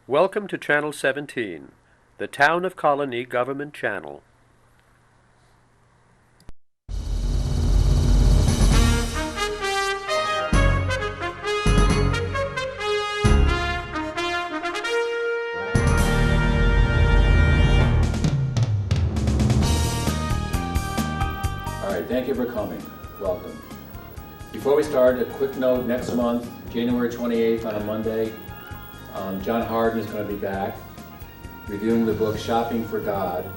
Welcome to Channel 17, the Town of Colonie Government Channel. All right, thank you for coming. Welcome. Before we start, a quick note, next month, January 28th on a Monday, John Harden is going to be back reviewing the book Shopping for God,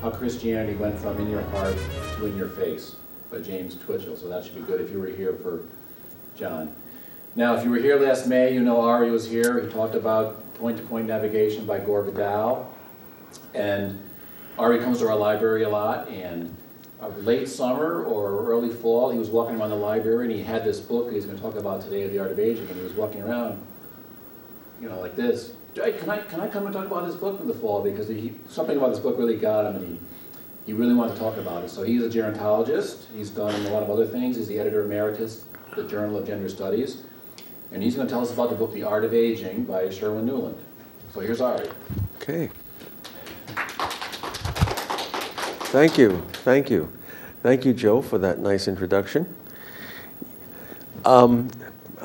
How Christianity Went From In Your Heart to In Your Face by James Twitchell. So that should be good if you were here for John. Now, if you were here last May, you know Ari was here. He talked about point-to-point navigation by Gore Vidal. And Ari comes to our library a lot, and late summer or early fall, he was walking around the library and he had this book that he's going to talk about today, The Art of Aging, and he was walking around, you know, like this. Hey, can I come and talk about this book in the fall? Because something about this book really got him, and he really wanted to talk about it. So he's a gerontologist. He's done a lot of other things. He's the editor emeritus of the Journal of Gender Studies. And he's going to tell us about the book The Art of Aging by Sherwin Nuland. So here's Ari. Okay. Thank you. Thank you. Thank you, Joe, for that nice introduction.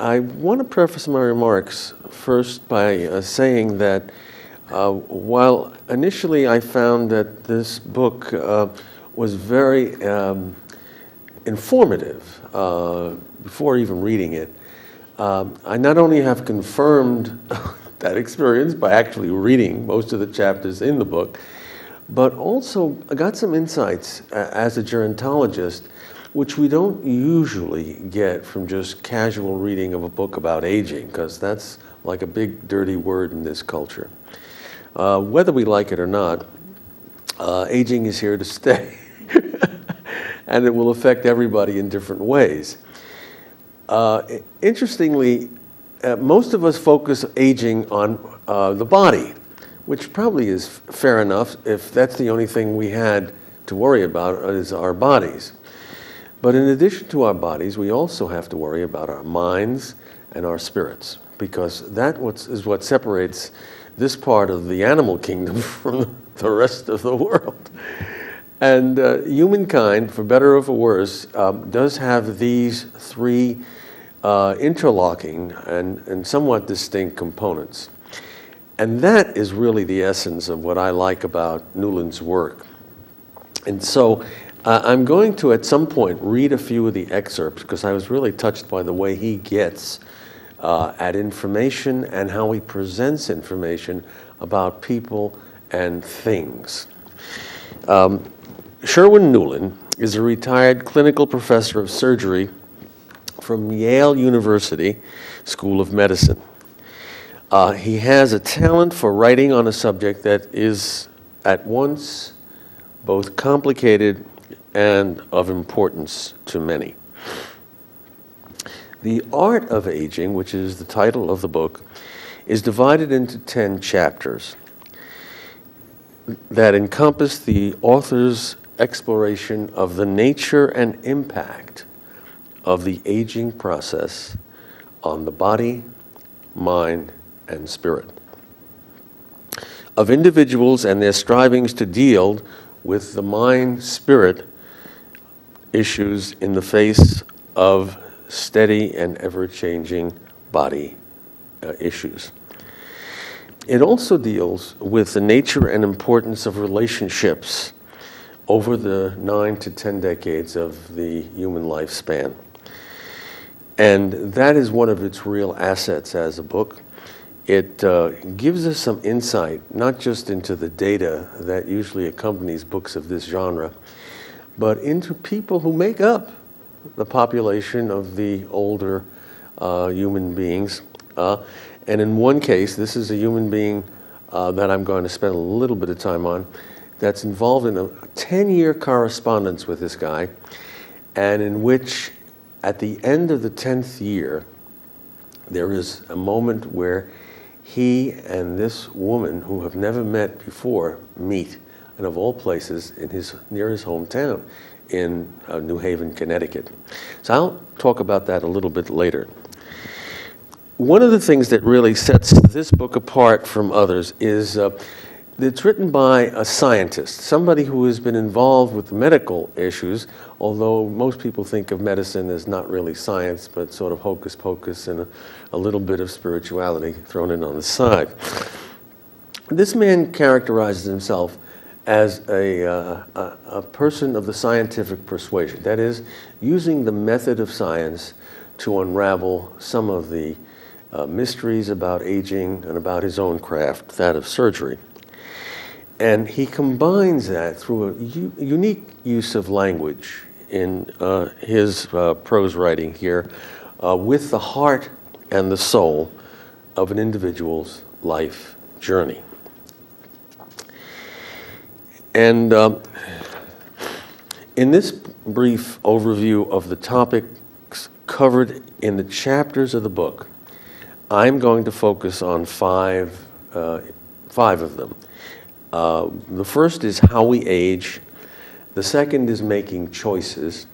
I want to preface my remarks first by saying that while initially I found that this book was very informative before even reading it, I not only have confirmed that experience by actually reading most of the chapters in the book, but also I got some insights as a gerontologist, which we don't usually get from just casual reading of a book about aging, because that's like a big dirty word in this culture. Whether we like it or not, aging is here to stay, and it will affect everybody in different ways. Interestingly, most of us focus aging on the body, which probably is fair enough if that's the only thing we had to worry about is our bodies. But in addition to our bodies, we also have to worry about our minds and our spirits, because that is what separates this part of the animal kingdom from the rest of the world. And humankind, for better or for worse, does have these three interlocking and somewhat distinct components. And that is really the essence of what I like about Nuland's work. And so I'm going to, at some point, read a few of the excerpts, because I was really touched by the way he gets at information and how he presents information about people and things. Sherwin Nuland is a retired clinical professor of surgery from Yale University School of Medicine. He has a talent for writing on a subject that is at once both complicated and of importance to many. The Art of Aging, which is the title of the book, is divided into 10 chapters that encompass the author's exploration of the nature and impact of the aging process on the body, mind, and spirit, of individuals and their strivings to deal with the mind-spirit issues in the face of steady and ever-changing body issues. It also deals with the nature and importance of relationships over the 9 to 10 decades of the human lifespan. And that is one of its real assets as a book. It gives us some insight, not just into the data that usually accompanies books of this genre, but into people who make up the population of the older human beings. And in one case, this is a human being that I'm going to spend a little bit of time on, that's involved in a 10-year correspondence with this guy, and in which, at the end of the 10th year, there is a moment where he and this woman, who have never met before, meet, and of all places, near his hometown in New Haven, Connecticut. So I'll talk about that a little bit later. one of the things that really sets this book apart from others is it's written by a scientist, somebody who has been involved with medical issues, although most people think of medicine as not really science, but sort of hocus pocus and a little bit of spirituality thrown in on the side. This man characterizes himself as a person of the scientific persuasion, that is, using the method of science to unravel some of the mysteries about aging and about his own craft, that of surgery. And he combines that through a unique use of language in his prose writing here with the heart and the soul of an individual's life journey. And in this brief overview of the topics covered in the chapters of the book, I'm going to focus on five of them. The first is how we age. The second is making choices.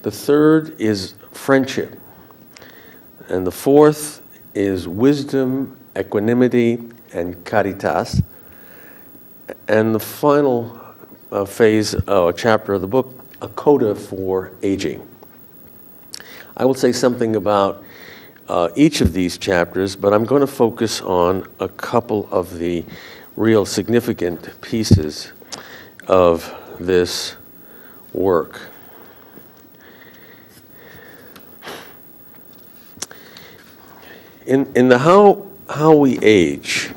The third is friendship. And the fourth is wisdom, equanimity, and caritas. And the final chapter of the book, a coda for aging. I will say something about each of these chapters, but I'm going to focus on a couple of the real significant pieces of this work. In the how we age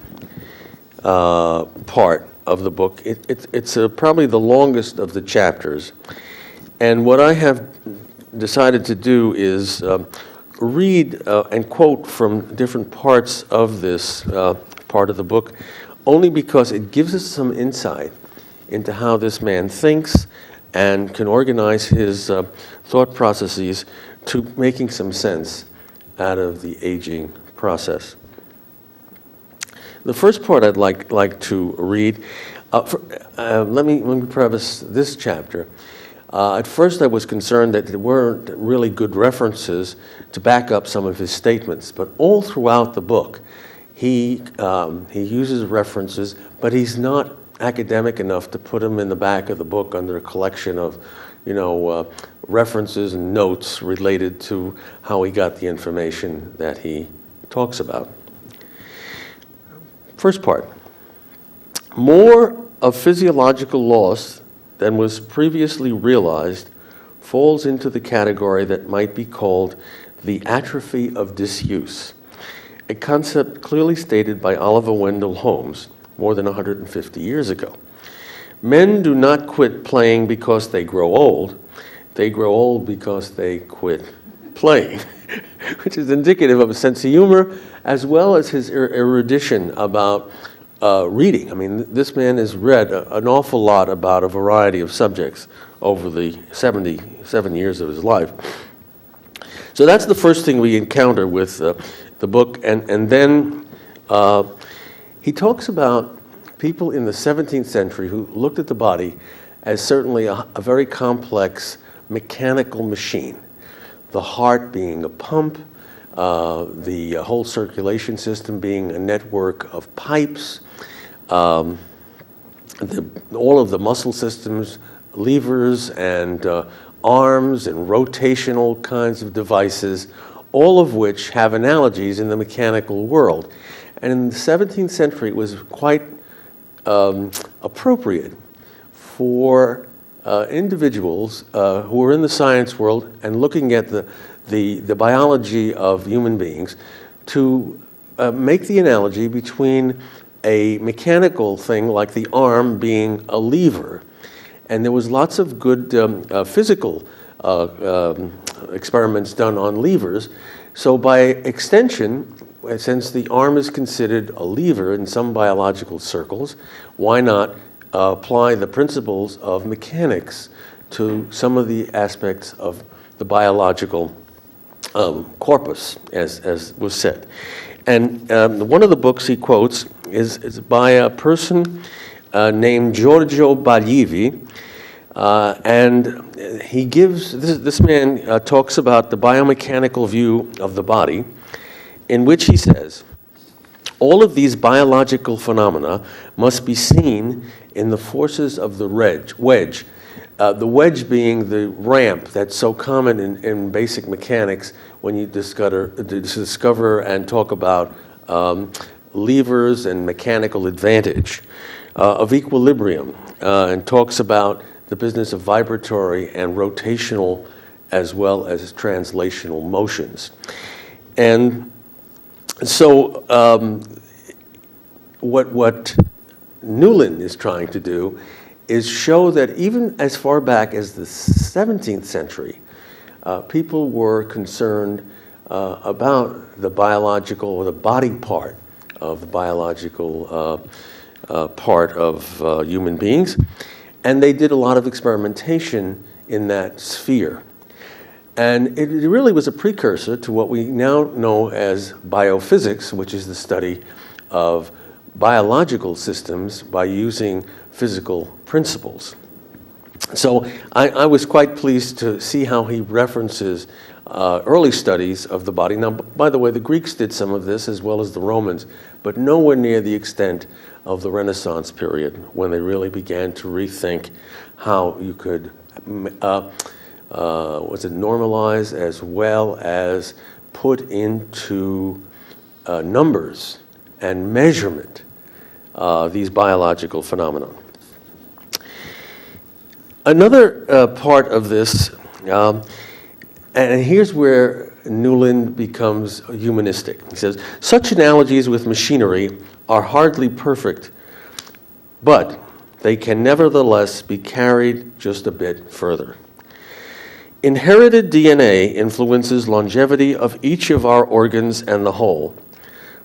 part of the book, it's probably the longest of the chapters, and what I have decided to do is read and quote from different parts of this part of the book, only because it gives us some insight into how this man thinks and can organize his thought processes to making some sense out of the aging process. The first part I'd like to read, let me preface this chapter. At first I was concerned that there weren't really good references to back up some of his statements, but all throughout the book he uses references, but he's not academic enough to put them in the back of the book under a collection of, references and notes related to how he got the information that he talks about. First part. More of physiological loss than was previously realized falls into the category that might be called the atrophy of disuse, a concept clearly stated by Oliver Wendell Holmes more than 150 years ago. Men do not quit playing because they grow old. They grow old because they quit playing, which is indicative of a sense of humor as well as his erudition about reading. I mean, this man has read an awful lot about a variety of subjects over the 77 years of his life. So that's the first thing we encounter with the book. And then he talks about people in the 17th century who looked at the body as certainly a very complex mechanical machine. The heart being a pump, the whole circulation system being a network of pipes, all of the muscle systems, levers and arms and rotational kinds of devices, all of which have analogies in the mechanical world. And in the 17th century, it was quite appropriate for individuals who were in the science world and looking at the biology of human beings to make the analogy between a mechanical thing like the arm being a lever. And there was lots of good physical experiments done on levers. So by extension, since the arm is considered a lever in some biological circles, why not apply the principles of mechanics to some of the aspects of the biological corpus, as was said. And one of the books he quotes is by a person named Giorgio Baglivi, and he gives, this man talks about the biomechanical view of the body, in which he says, all of these biological phenomena must be seen in the forces of the wedge. The wedge being the ramp that's so common in basic mechanics when you discover and talk about levers and mechanical advantage, of equilibrium, and talks about the business of vibratory and rotational as well as translational motions. And so what Nuland is trying to do is show that even as far back as the 17th century, people were concerned about the biological or the body part of the biological part of human beings, and they did a lot of experimentation in that sphere. And it really was a precursor to what we now know as biophysics, which is the study of biological systems by using physical principles. So I was quite pleased to see how he references early studies of the body. Now, by the way, the Greeks did some of this as well as the Romans, but nowhere near the extent of the Renaissance period when they really began to rethink how you could normalize as well as put into numbers and measurement these biological phenomena. Another part of this, and here's where Nuland becomes humanistic. He says, such analogies with machinery are hardly perfect, but they can nevertheless be carried just a bit further. Inherited DNA influences longevity of each of our organs and the whole,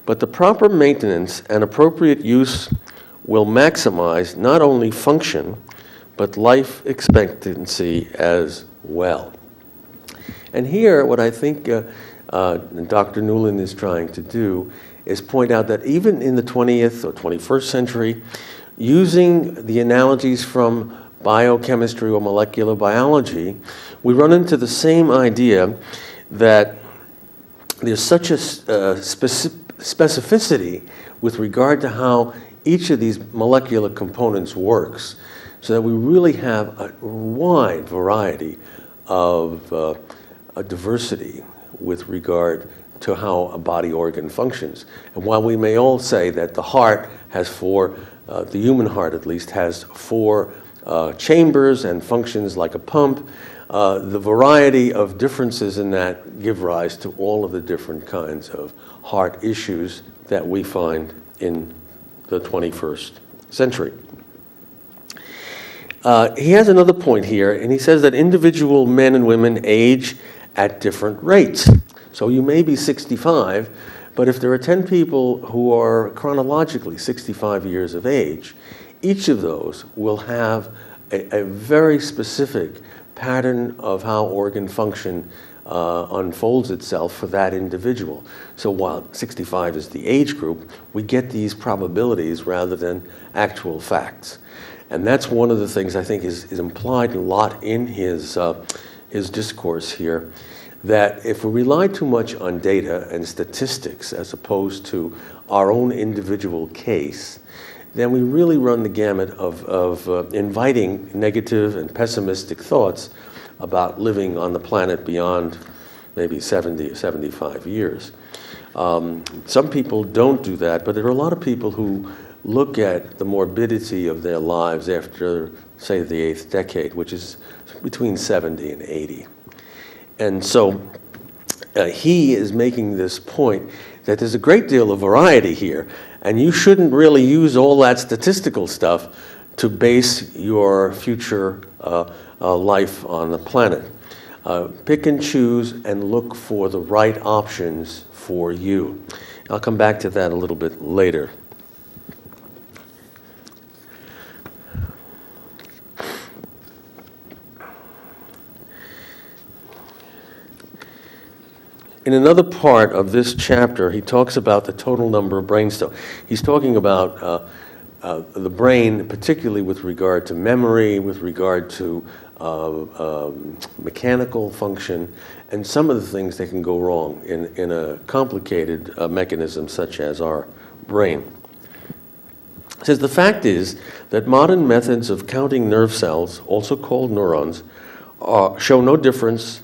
but the proper maintenance and appropriate use will maximize not only function, but life expectancy as well. And here, what I think Dr. Nuland is trying to do is point out that even in the 20th or 21st century, using the analogies from biochemistry or molecular biology, we run into the same idea that there's such a specificity with regard to how each of these molecular components works, so that we really have a wide variety of a diversity with regard to how a body organ functions. And while we may all say that the heart has four, the human heart at least, has four chambers and functions like a pump, the variety of differences in that give rise to all of the different kinds of heart issues that we find in the 21st century. He has another point here, and he says that individual men and women age at different rates. So you may be 65, but if there are 10 people who are chronologically 65 years of age, each of those will have a very specific pattern of how organ function unfolds itself for that individual. So while 65 is the age group, we get these probabilities rather than actual facts. And that's one of the things I think is implied a lot in his discourse here, that if we rely too much on data and statistics as opposed to our own individual case, then we really run the gamut of inviting negative and pessimistic thoughts about living on the planet beyond maybe 70 or 75 years. Some people don't do that, but there are a lot of people who look at the morbidity of their lives after, say, the 8th decade, which is between 70 and 80. And so he is making this point that there's a great deal of variety here, and you shouldn't really use all that statistical stuff to base your future life on the planet. Pick and choose and look for the right options for you. I'll come back to that a little bit later. In another part of this chapter, he talks about the total number of brain cells. He's talking about the brain, particularly with regard to memory, with regard to mechanical function, and some of the things that can go wrong in a complicated mechanism such as our brain. It says the fact is that modern methods of counting nerve cells, also called neurons, show no definite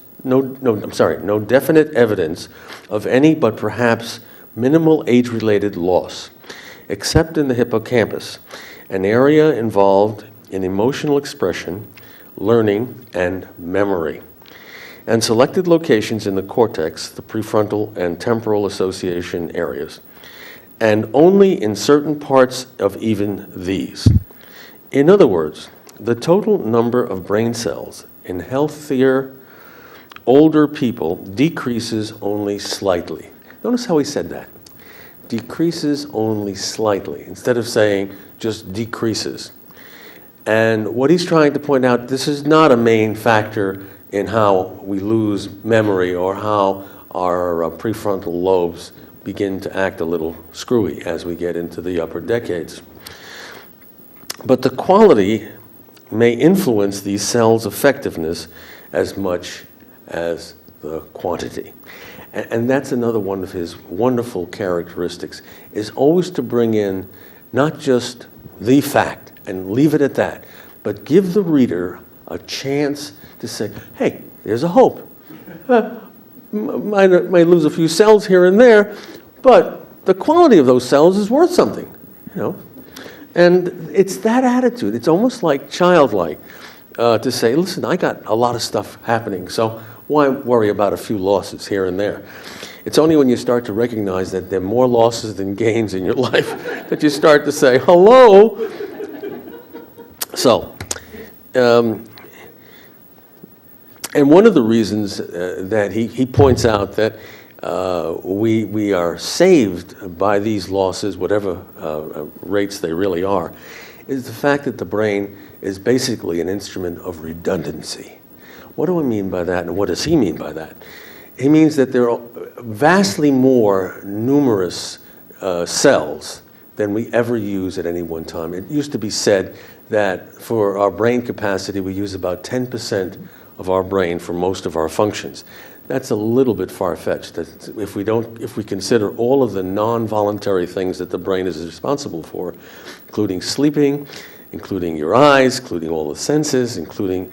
evidence of any but perhaps minimal age-related loss, except in the hippocampus, an area involved in emotional expression, learning, and memory, and selected locations in the cortex, the prefrontal and temporal association areas, and only in certain parts of even these. In other words, the total number of brain cells in healthier, older people decreases only slightly. Notice how he said that. Decreases only slightly, instead of saying just decreases. And what he's trying to point out, this is not a main factor in how we lose memory or how our prefrontal lobes begin to act a little screwy as we get into the upper decades. But the quality may influence these cells' effectiveness as much as the quantity. And that's another one of his wonderful characteristics, is always to bring in not just the fact and leave it at that, but give the reader a chance to say, hey, there's a hope. Might lose a few cells here and there, but the quality of those cells is worth something, you know. And it's that attitude. It's almost like childlike to say, listen, I got a lot of stuff happening, so why worry about a few losses here and there? It's only when you start to recognize that there are more losses than gains in your life that you start to say, hello. So, and one of the reasons that he points out that we are saved by these losses, whatever rates they really are, is the fact that the brain is basically an instrument of redundancy. What do I mean by that, and what does he mean by that? He means that there are vastly more numerous cells than we ever use at any one time. It used to be said that for our brain capacity, we use about 10% of our brain for most of our functions. That's a little bit far-fetched. If we consider all of the non-voluntary things that the brain is responsible for, including sleeping, including your eyes, including all the senses, including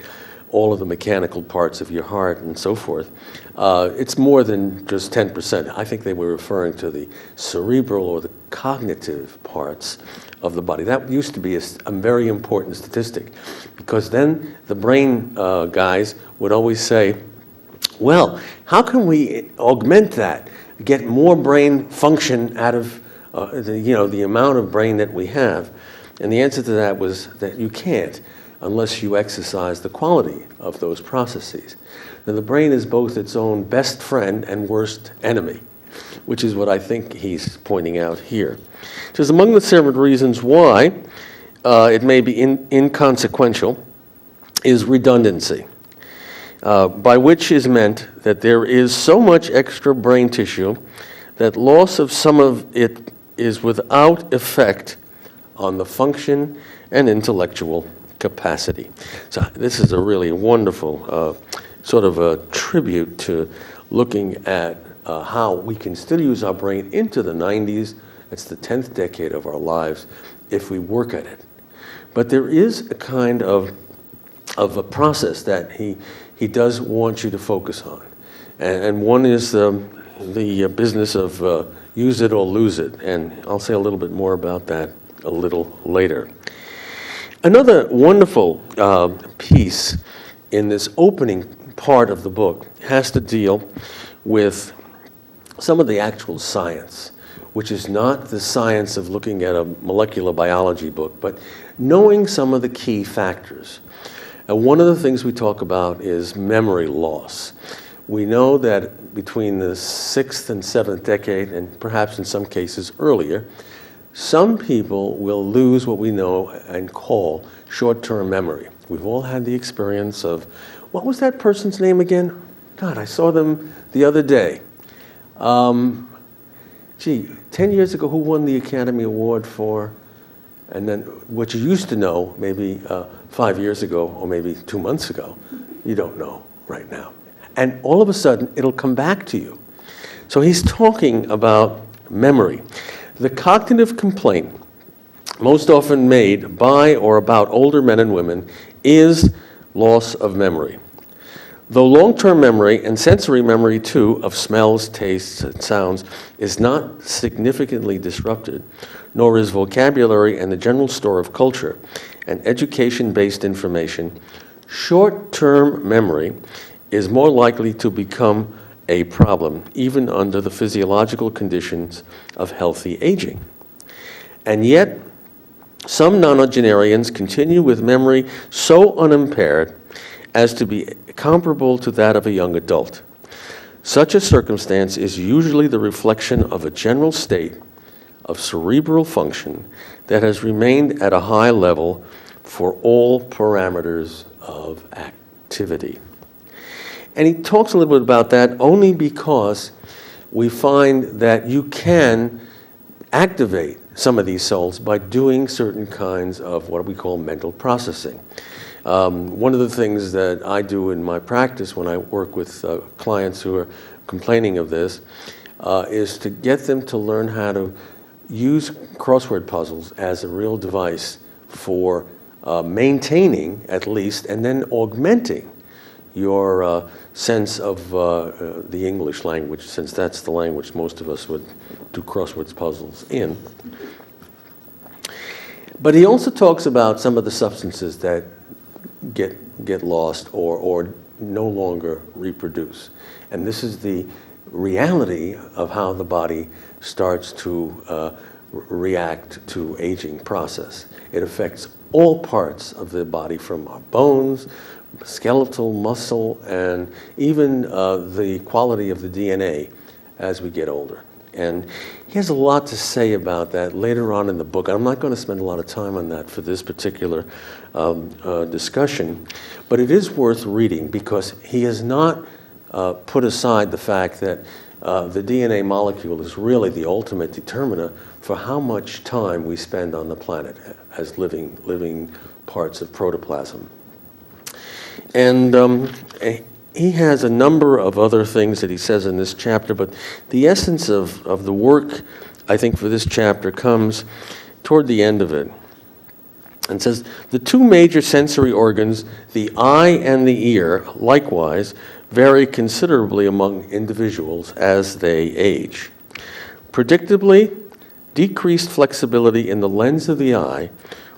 all of the mechanical parts of your heart and so forth, it's more than just 10%. I think they were referring to the cerebral or the cognitive parts of the body. That used to be a very important statistic, because then the brain guys would always say, well, how can we augment that, get more brain function out of the amount of brain that we have? And the answer to that was that you can't, unless you exercise the quality of those processes. Now, the brain is both its own best friend and worst enemy, which is what I think he's pointing out here. It says, among the several reasons why it may be inconsequential is redundancy, by which is meant that there is so much extra brain tissue that loss of some of it is without effect on the function and intellectual capacity. So this is a really wonderful sort of a tribute to looking at how we can still use our brain into the 90s. It's the 10th decade of our lives if we work at it. But there is a kind of a process that he does want you to focus on. And one is the business of use it or lose it. And I'll say a little bit more about that a little later. Another wonderful piece in this opening part of the book has to deal with some of the actual science, which is not the science of looking at a molecular biology book, but knowing some of the key factors. And one of the things we talk about is memory loss. We know that between the 6th and 7th decade, and perhaps in some cases earlier, some people will lose what we know and call short-term memory. We've all had the experience of, what was that person's name again? God, I saw them the other day. 10 years ago, who won the Academy Award for And then what you used to know maybe 5 years ago or maybe 2 months ago, you don't know right now. And all of a sudden, it'll come back to you. So he's talking about memory. The cognitive complaint most often made by or about older men and women is loss of memory. Though long-term memory and sensory memory too of smells, tastes, and sounds is not significantly disrupted, nor is vocabulary and the general store of culture and education-based information, short-term memory is more likely to become a problem even under the physiological conditions of healthy aging. And yet, some nonagenarians continue with memory so unimpaired as to be comparable to that of a young adult. Such a circumstance is usually the reflection of a general state of cerebral function that has remained at a high level for all parameters of activity. And he talks a little bit about that only because we find that you can activate some of these cells by doing certain kinds of what we call mental processing. One of the things that I do in my practice when I work with clients who are complaining of this is to get them to learn how to use crossword puzzles as a real device for maintaining, at least, and then augmenting your sense of the English language, since that's the language most of us would do crosswords puzzles in. But he also talks about some of the substances that get lost or no longer reproduce. And this is the reality of how the body starts to react to aging process. It affects all parts of the body, from our bones, skeletal, muscle, and even the quality of the DNA as we get older. And he has a lot to say about that later on in the book. I'm not going to spend a lot of time on that for this particular discussion, but it is worth reading because he has not put aside the fact that the DNA molecule is really the ultimate determiner for how much time we spend on the planet as living parts of protoplasm. And he has a number of other things that he says in this chapter, but the essence of the work, I think, for this chapter comes toward the end of it. And says, the two major sensory organs, the eye and the ear, likewise, vary considerably among individuals as they age. Predictably, decreased flexibility in the lens of the eye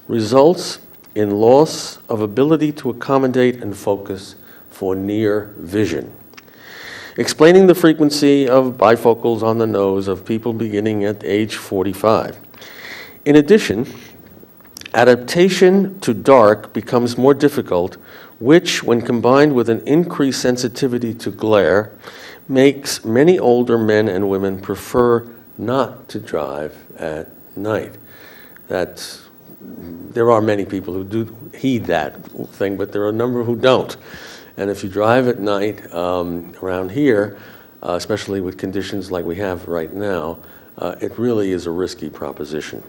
results in loss of ability to accommodate and focus for near vision. Explaining the frequency of bifocals on the nose of people beginning at age 45. In addition, adaptation to dark becomes more difficult, which, when combined with an increased sensitivity to glare, makes many older men and women prefer not to drive at night. There are many people who do heed that thing, but there are a number who don't. And if you drive at night around here, especially with conditions like we have right now, it really is a risky proposition.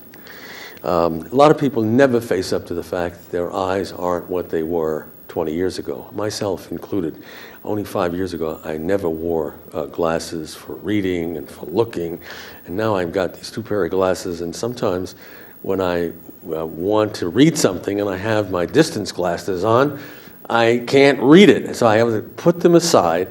A lot of people never face up to the fact that their eyes aren't what they were 20 years ago, myself included. Only 5 years ago, I never wore glasses for reading and for looking, and now I've got these two pair of glasses, and sometimes when I want to read something and I have my distance glasses on, I can't read it. So I have to put them aside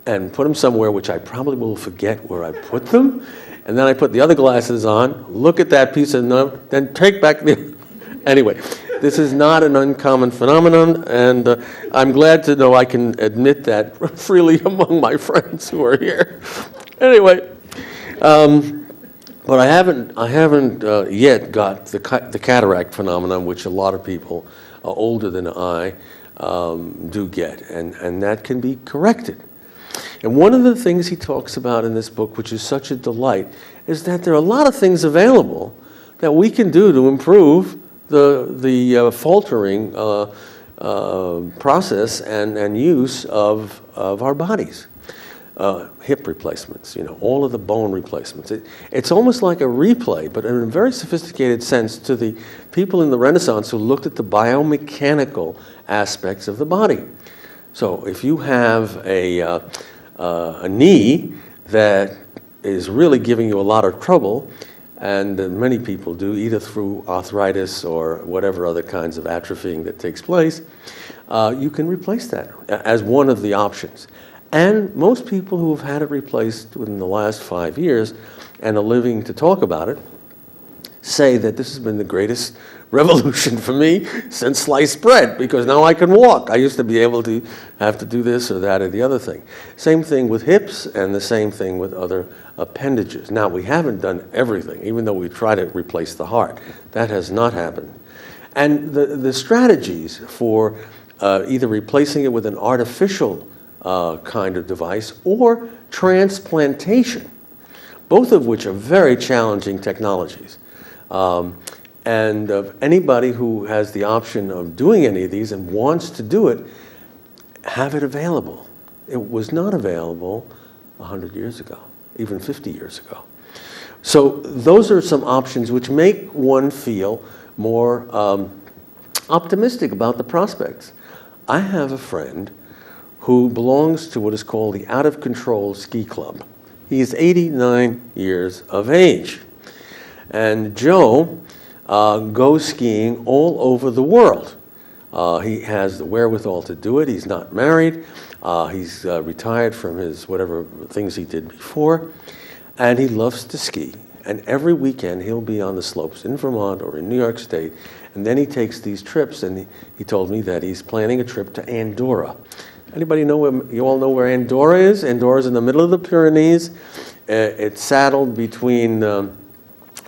and put them somewhere which I probably will forget where I put them. And then I put the other glasses on, look at that piece of note, then take back the... Anyway, this is not an uncommon phenomenon, and I'm glad to know I can admit that freely among my friends who are here. Anyway, but I haven't yet got the cataract phenomenon, which a lot of people older than I do get, and that can be corrected. And one of the things he talks about in this book, which is such a delight, is that there are a lot of things available that we can do to improve the faltering process and use of our bodies. hip replacements, all of the bone replacements. It's almost like a replay, but in a very sophisticated sense to the people in the Renaissance who looked at the biomechanical aspects of the body. So if you have a knee that is really giving you a lot of trouble, and many people do, either through arthritis or whatever other kinds of atrophying that takes place, you can replace that as one of the options. And most people who have had it replaced within the last 5 years and are living to talk about it say that this has been the greatest revolution for me since sliced bread, because now I can walk. I used to be able to have to do this or that or the other thing. Same thing with hips, and the same thing with other appendages. Now, we haven't done everything, even though we try to replace the heart. That has not happened. And the strategies for either replacing it with an artificial kind of device or transplantation, both of which are very challenging technologies. And anybody who has the option of doing any of these and wants to do it, have it available. It was not available 100 years ago, even 50 years ago. So those are some options which make one feel more optimistic about the prospects. I have a friend who belongs to what is called the Out of Control Ski Club. He is 89 years of age. And Joe goes skiing all over the world. He has the wherewithal to do it. He's not married. He's retired from his whatever things he did before. And he loves to ski. And every weekend he'll be on the slopes in Vermont or in New York State. And then he takes these trips, and he told me that he's planning a trip to Andorra. Anybody know where, you all know where Andorra is? Andorra's in the middle of the Pyrenees. It's saddled between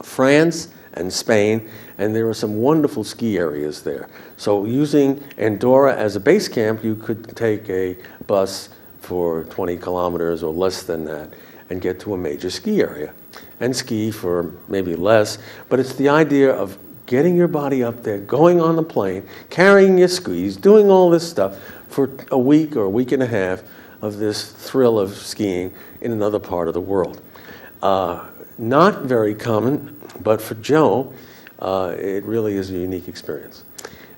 France and Spain, and there are some wonderful ski areas there. So using Andorra as a base camp, you could take a bus for 20 kilometers or less than that and get to a major ski area and ski for maybe less. But it's the idea of getting your body up there, going on the plane, carrying your skis, doing all this stuff for a week or a week and a half of this thrill of skiing in another part of the world. Not very common, but for Joe, it really is a unique experience.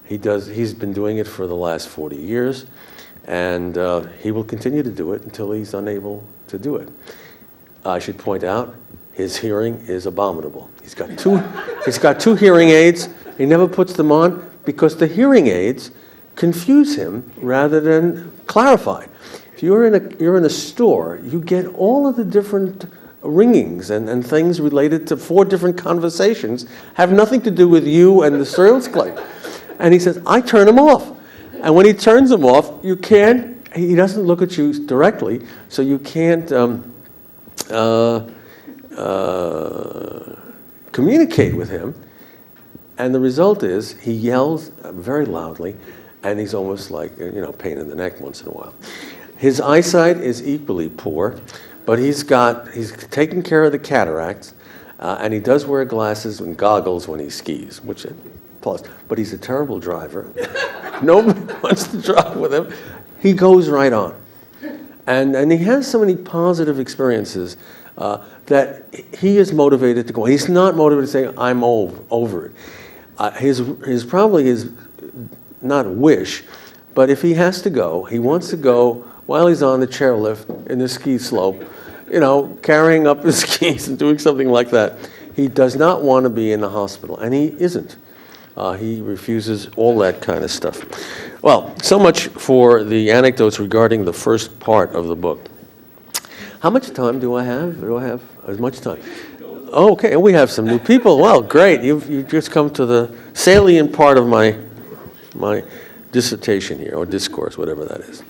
He's been doing it for the last 40 years, and he will continue to do it until he's unable to do it. I should point out, his hearing is abominable. He's got two hearing aids. He never puts them on because the hearing aids confuse him rather than clarify. If you're in a store, you get all of the different ringings and things related to 4 different conversations, have nothing to do with you and the sales clerk. And he says, I turn them off. And when he turns them off, he doesn't look at you directly, so you can't communicate with him. And the result is he yells very loudly, and he's almost like, pain in the neck once in a while. His eyesight is equally poor, but he's taken care of the cataracts, and he does wear glasses and goggles when he skis, which is plus. But he's a terrible driver. Nobody wants to drive with him. He goes right on. And he has so many positive experiences that he is motivated to go. He's not motivated to say, I'm over it. His probably his, not wish, but if he has to go, he wants to go while he's on the chairlift in the ski slope, carrying up his skis and doing something like that. He does not want to be in the hospital, and he isn't. He refuses all that kind of stuff. Well, so much for the anecdotes regarding the first part of the book. How much time do I have? Do I have as much time? Oh, okay, we have some new people. Well, great. You've just come to the salient part of my dissertation here, or discourse, whatever that is.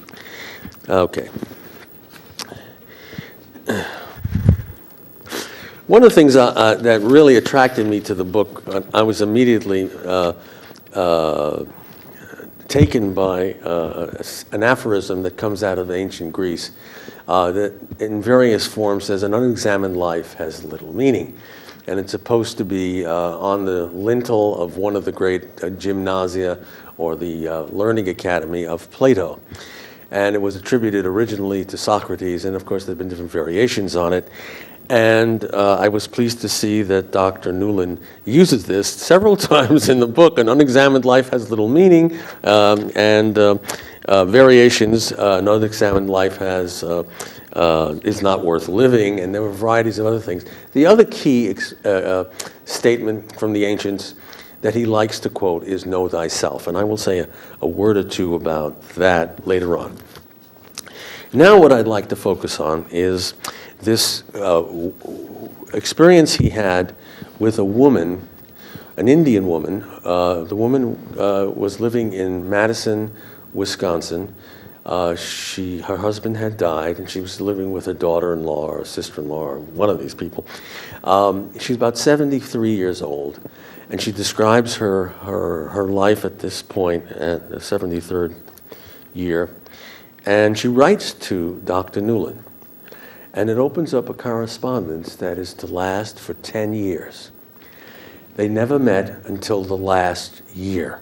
Okay. One of the things that really attracted me to the book, I was immediately taken by an aphorism that comes out of ancient Greece that in various forms says, an unexamined life has little meaning. And it's supposed to be on the lintel of one of the great gymnasia or the learning academy of Plato. and it was attributed originally to Socrates, and of course there have been different variations on it. And I was pleased to see that Dr. Nuland uses this several times in the book. An unexamined life has little meaning, and variations, an unexamined life has is not worth living, and there were varieties of other things. The other key statement from the ancients that he likes to quote is "Know thyself," and I will say a word or two about that later on. Now what I'd like to focus on is this experience he had with a woman, an Indian woman. The woman was living in Madison, Wisconsin. Her husband had died, and she was living with her daughter-in-law or sister-in-law or one of these people. She's about 73 years old, and she describes her life at this point, at the 73rd year, and she writes to Dr. Nuland. And it opens up a correspondence that is to last for 10 years. They never met until the last year.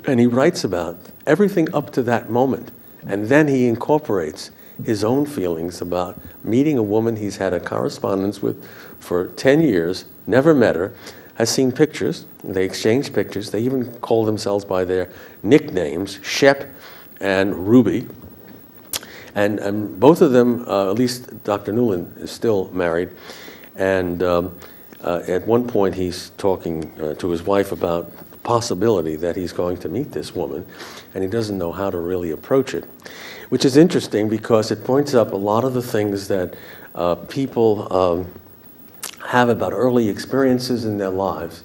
And he writes about everything up to that moment. And then he incorporates his own feelings about meeting a woman he's had a correspondence with for 10 years, never met her, has seen pictures. They exchange pictures. They even call themselves by their nicknames, Shep and Ruby. And both of them, at least Dr. Nuland, is still married. And at one point he's talking to his wife about the possibility that he's going to meet this woman, and he doesn't know how to really approach it, which is interesting because it points up a lot of the things that people have about early experiences in their lives,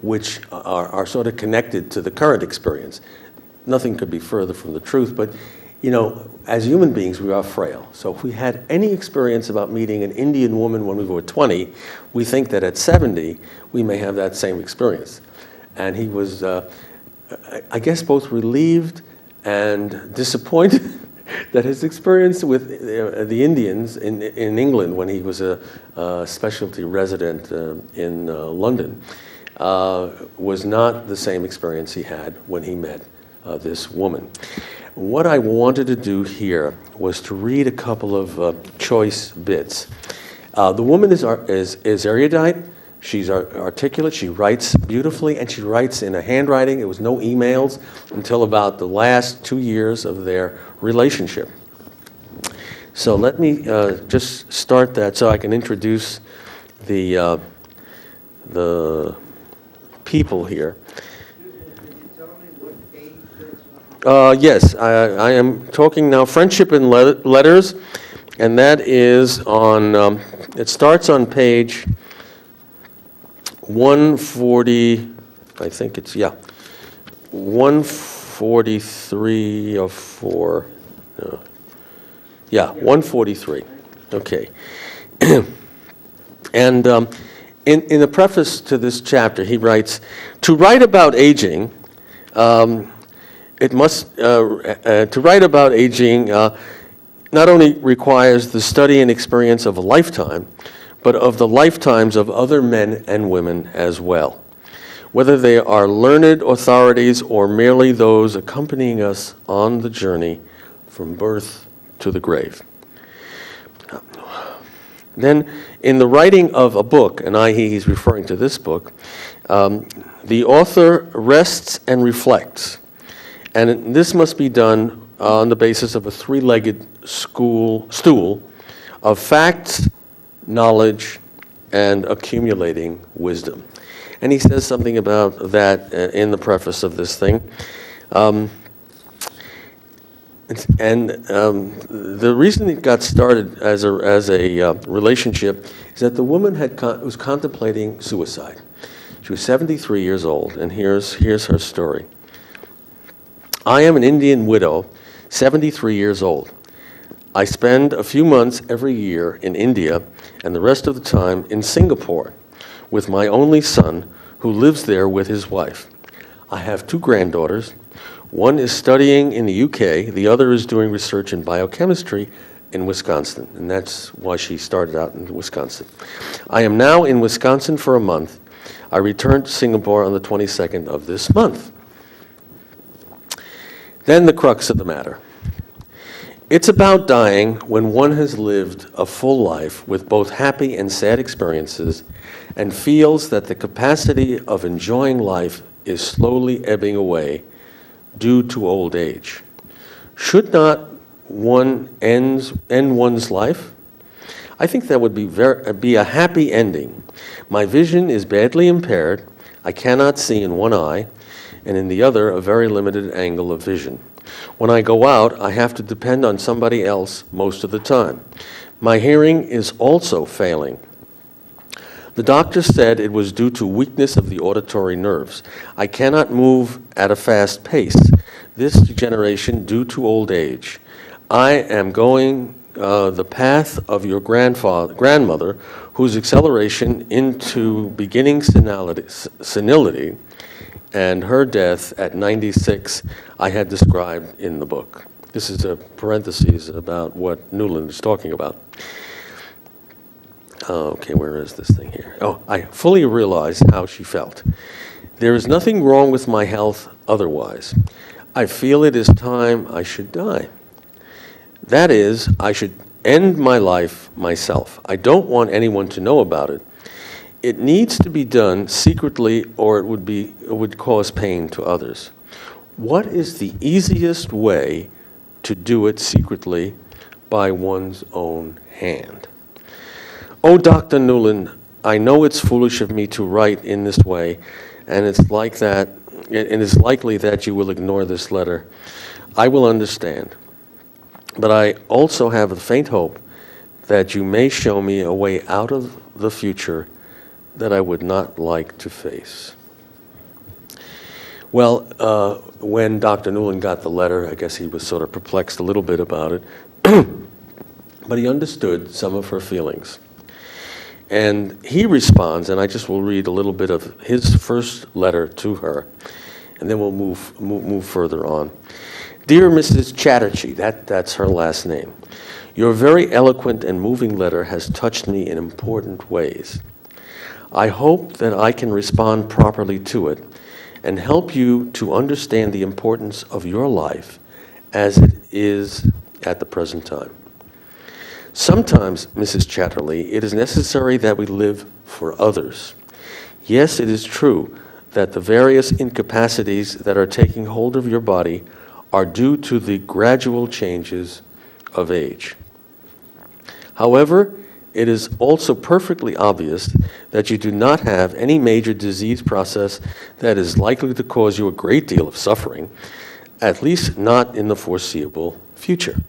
which are sort of connected to the current experience. Nothing could be further from the truth, but you know, as human beings, we are frail. So if we had any experience about meeting an Indian woman when we were 20, we think that at 70, we may have that same experience. And he was, I guess, both relieved and disappointed that his experience with the Indians in England when he was a specialty resident in London was not the same experience he had when he met this woman. What I wanted to do here was to read a couple of choice bits. The woman is erudite, she's articulate, she writes beautifully, and she writes in a handwriting. It was no emails until about the last 2 years of their relationship. So let me just start that so I can introduce the people here. Yes, I am talking now Friendship in Letters, and that is on, it starts on page 140, I think it's, 143 or 4, 143, okay. And in the preface to this chapter, he writes, to write about aging, to write about aging not only requires the study and experience of a lifetime, but of the lifetimes of other men and women as well, whether they are learned authorities or merely those accompanying us on the journey from birth to the grave. Then, in the writing of a book, and he's referring to this book, the author rests and reflects. And this must be done on the basis of a three-legged stool of facts, knowledge, and accumulating wisdom. And he says something about that in the preface of this thing. The reason it got started as a relationship is that the woman was contemplating suicide. She was 73 years old, and here's her story. I am an Indian widow, 73 years old. I spend a few months every year in India and the rest of the time in Singapore with my only son, who lives there with his wife. I have 2 granddaughters. One is studying in the UK, the other is doing research in biochemistry in Wisconsin, and that's why she started out in Wisconsin. I am now in Wisconsin for a month. I returned to Singapore on the 22nd of this month. Then the crux of the matter. It's about dying when one has lived a full life with both happy and sad experiences and feels that the capacity of enjoying life is slowly ebbing away due to old age. Should not one end one's life? I think that would be a happy ending. My vision is badly impaired. I cannot see in one eye, and in the other, a very limited angle of vision. When I go out, I have to depend on somebody else most of the time. My hearing is also failing. The doctor said it was due to weakness of the auditory nerves. I cannot move at a fast pace. This degeneration due to old age. I am going the path of your grandmother, whose acceleration into beginning senility and her death at 96 I had described in the book. This is a parenthesis about what Nuland is talking about. Okay, where is this thing here? Oh, I fully realize how she felt. There is nothing wrong with my health otherwise. I feel it is time I should die. That is, I should end my life myself. I don't want anyone to know about it. It needs to be done secretly, or it would cause pain to others. What is the easiest way to do it secretly by one's own hand? Oh, Dr. Nuland, I know it's foolish of me to write in this way, and it's likely that you will ignore this letter. I will understand. But I also have a faint hope that you may show me a way out of the future that I would not like to face. Well, when Dr. Nuland got the letter, I guess he was sort of perplexed a little bit about it, but he understood some of her feelings. And he responds, and I just will read a little bit of his first letter to her, and then we'll move further on. Dear Mrs. Chatterjee, that's her last name, your very eloquent and moving letter has touched me in important ways. I hope that I can respond properly to it and help you to understand the importance of your life as it is at the present time. Sometimes, Mrs. Chatterley, it is necessary that we live for others. Yes, it is true that the various incapacities that are taking hold of your body are due to the gradual changes of age. However, it is also perfectly obvious that you do not have any major disease process that is likely to cause you a great deal of suffering, at least not in the foreseeable future.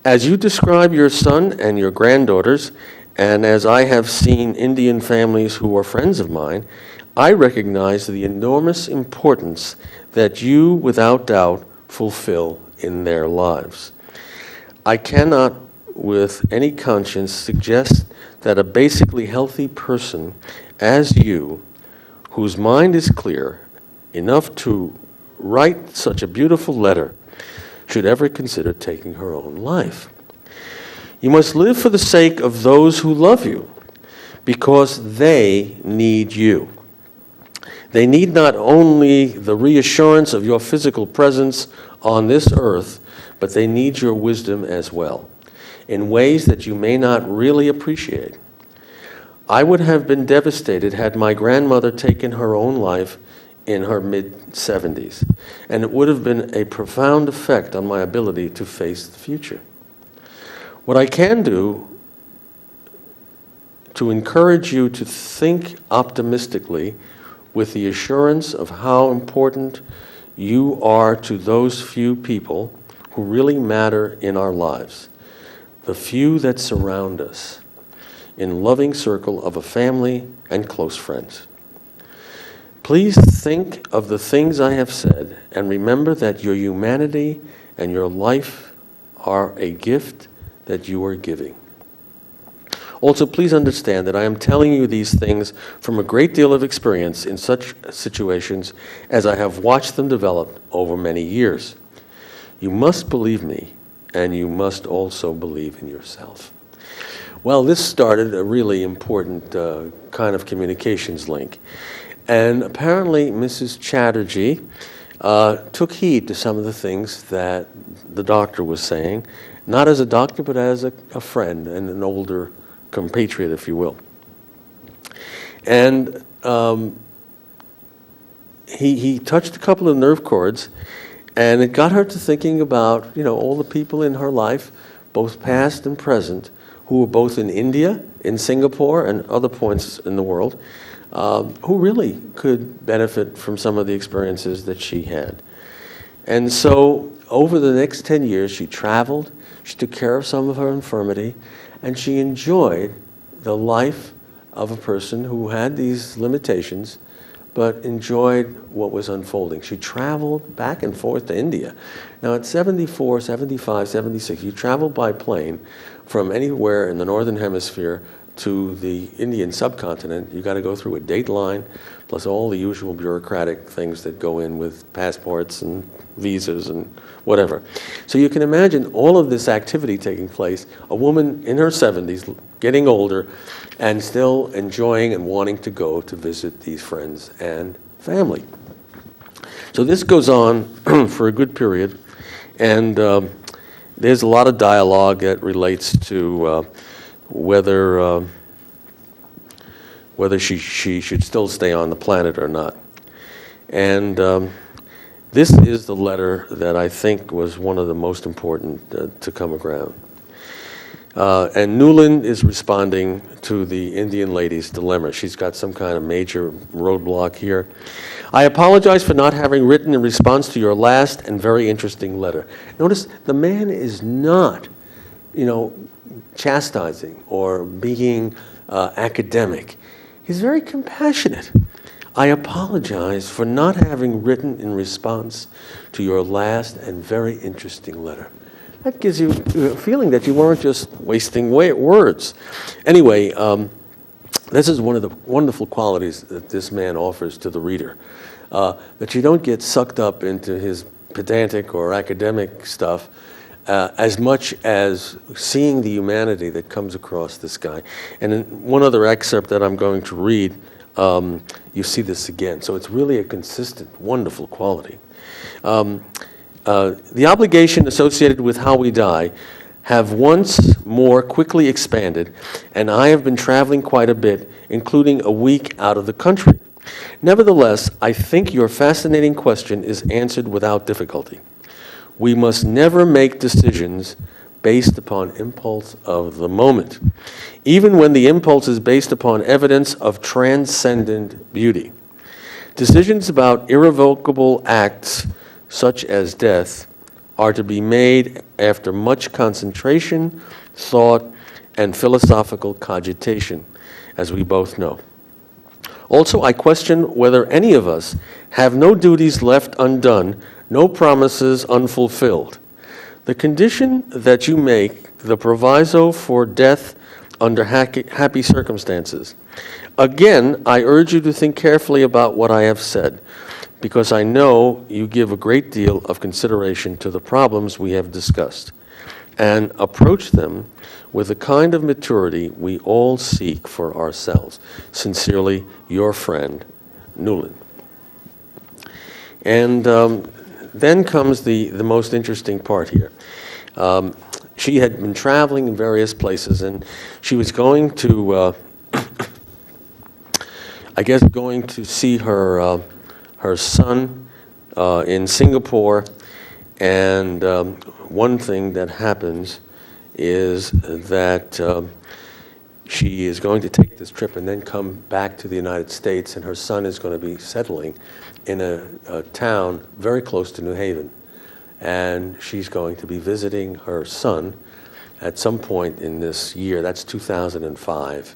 As you describe your son and your granddaughters, and as I have seen Indian families who are friends of mine, I recognize the enormous importance that you, without doubt, fulfill in their lives. I cannot, with any conscience, suggest that a basically healthy person as you, whose mind is clear enough to write such a beautiful letter, should ever consider taking her own life. You must live for the sake of those who love you, because they need you. They need not only the reassurance of your physical presence on this earth, but they need your wisdom as well, in ways that you may not really appreciate. I would have been devastated had my grandmother taken her own life in her mid-70s, and it would have been a profound effect on my ability to face the future. What I can do to encourage you to think optimistically with the assurance of how important you are to those few people who really matter in our lives, the few that surround us, in loving circle of a family and close friends. Please think of the things I have said and remember that your humanity and your life are a gift that you are giving. Also, please understand that I am telling you these things from a great deal of experience in such situations as I have watched them develop over many years. You must believe me, and you must also believe in yourself. Well, this started a really important kind of communications link. And apparently, Mrs. Chatterjee took heed to some of the things that the doctor was saying, not as a doctor, but as a friend and an older compatriot, if you will. And he touched a couple of nerve chords, and it got her to thinking about, all the people in her life, both past and present, who were both in India, in Singapore, and other points in the world, who really could benefit from some of the experiences that she had. And so over the next 10 years, she traveled, she took care of some of her infirmity, and she enjoyed the life of a person who had these limitations, but enjoyed what was unfolding. She traveled back and forth to India. Now at 74, 75, 76, you travel by plane from anywhere in the Northern Hemisphere to the Indian subcontinent. You got to go through a date line, plus all the usual bureaucratic things that go in with passports and visas and whatever. So you can imagine all of this activity taking place, a woman in her 70s, getting older, and still enjoying and wanting to go to visit these friends and family. So this goes on for a good period, and there's a lot of dialogue that relates to whether she should still stay on the planet or not. And this is the letter that I think was one of the most important to come around. And Nuland is responding to the Indian lady's dilemma. She's got some kind of major roadblock here. I apologize for not having written in response to your last and very interesting letter. Notice the man is not, chastising or being academic. He's very compassionate. I apologize for not having written in response to your last and very interesting letter. That gives you a feeling that you weren't just wasting words. Anyway, this is one of the wonderful qualities that this man offers to the reader, that you don't get sucked up into his pedantic or academic stuff as much as seeing the humanity that comes across this guy. And in one other excerpt that I'm going to read, you see this again. So it's really a consistent, wonderful quality. The obligation associated with how we die have once more quickly expanded, and I have been traveling quite a bit, including a week out of the country. Nevertheless, I think your fascinating question is answered without difficulty. We must never make decisions based upon impulse of the moment, even when the impulse is based upon evidence of transcendent beauty. Decisions about irrevocable acts, such as death, are to be made after much concentration, thought, and philosophical cogitation, as we both know. Also, I question whether any of us have no duties left undone, no promises unfulfilled. The condition that you make the proviso for death under happy circumstances. Again, I urge you to think carefully about what I have said, because I know you give a great deal of consideration to the problems we have discussed, and approach them with the kind of maturity we all seek for ourselves. Sincerely, your friend, Nuland. And then comes the most interesting part here. She had been traveling in various places, and she was going to, going to see her son in Singapore. And one thing that happens is that she is going to take this trip and then come back to the United States, and her son is going to be settling in a town very close to New Haven. And she's going to be visiting her son at some point in this year, that's 2005,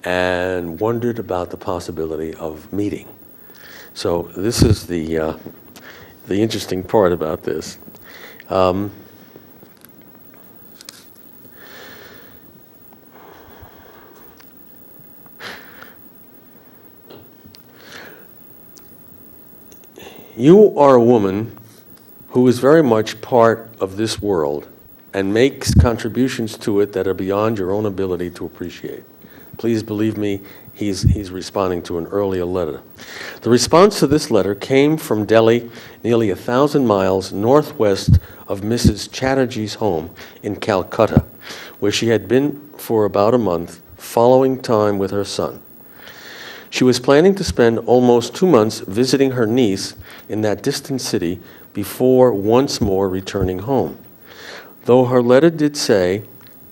and wondered about the possibility of meeting. So this is the interesting part about this. You are a woman who is very much part of this world and makes contributions to it that are beyond your own ability to appreciate. Please believe me, he's responding to an earlier letter. The response to this letter came from Delhi, nearly 1,000 miles northwest of Mrs. Chatterjee's home in Calcutta, where she had been for about a month, following time with her son. She was planning to spend almost 2 months visiting her niece in that distant city before once more returning home. Though her letter did say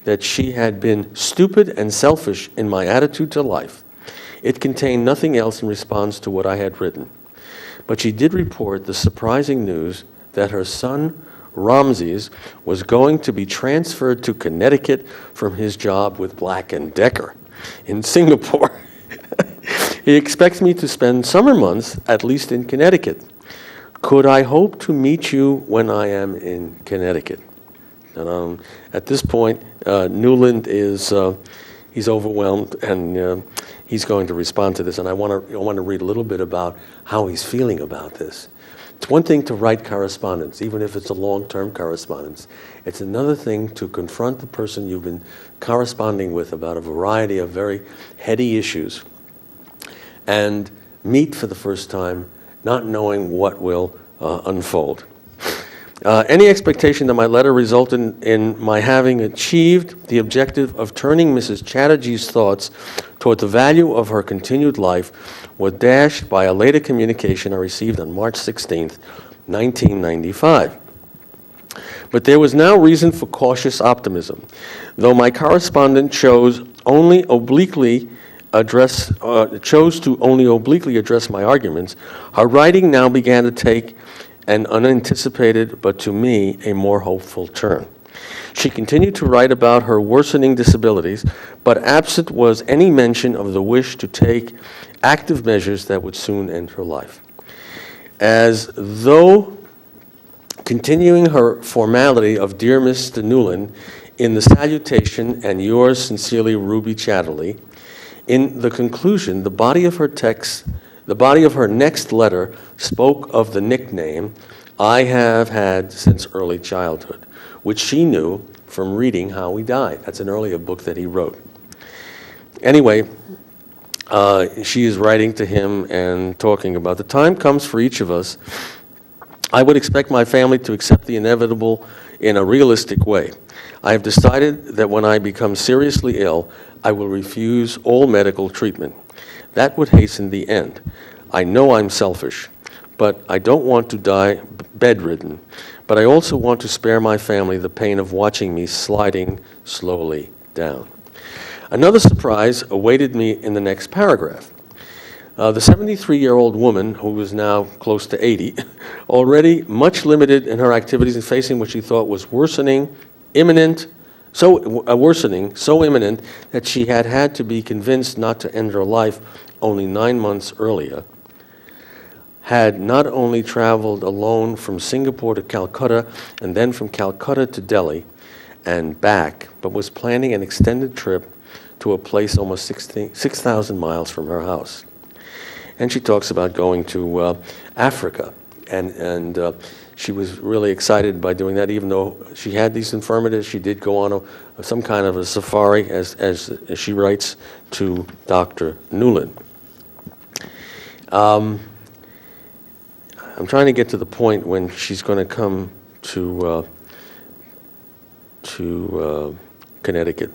that she had been stupid and selfish in my attitude to life, it contained nothing else in response to what I had written. But she did report the surprising news that her son, Ramses, was going to be transferred to Connecticut from his job with Black & Decker in Singapore. He expects me to spend summer months, at least in Connecticut. Could I hope to meet you when I am in Connecticut? And at this point, Nuland is he's overwhelmed, and he's going to respond to this. And I want to read a little bit about how he's feeling about this. It's one thing to write correspondence, even if it's a long-term correspondence. It's another thing to confront the person you've been corresponding with about a variety of very heady issues and meet for the first time, not knowing what will unfold. Any expectation that my letter resulted in my having achieved the objective of turning Mrs. Chatterjee's thoughts toward the value of her continued life was dashed by a later communication I received on March 16th, 1995. But there was now reason for cautious optimism. Though my correspondent chose to only obliquely address my arguments, her writing now began to take an unanticipated, but to me, a more hopeful turn. She continued to write about her worsening disabilities, but absent was any mention of the wish to take active measures that would soon end her life. As though continuing her formality of Dear Mr. Nuland in the salutation and yours sincerely, Ruby Chatterley, in the conclusion, the body of her next letter spoke of the nickname I have had since early childhood, which she knew from reading How We Died. That's an earlier book that he wrote. Anyway, she is writing to him and talking about the time comes for each of us. I would expect my family to accept the inevitable in a realistic way. I have decided that when I become seriously ill, I will refuse all medical treatment. That would hasten the end. I know I'm selfish, but I don't want to die bedridden. But I also want to spare my family the pain of watching me sliding slowly down. Another surprise awaited me in the next paragraph. The 73-year-old woman, who was now close to 80, already much limited in her activities and facing what she thought was so imminent that she had to be convinced not to end her life only 9 months earlier, had not only traveled alone from Singapore to Calcutta and then from Calcutta to Delhi and back, but was planning an extended trip to a place almost 6,000 miles from her house. And she talks about going to Africa, and she was really excited by doing that. Even though she had these infirmities, she did go on some kind of a safari, as she writes to Dr. Nuland. I'm trying to get to the point when she's going to come to Connecticut.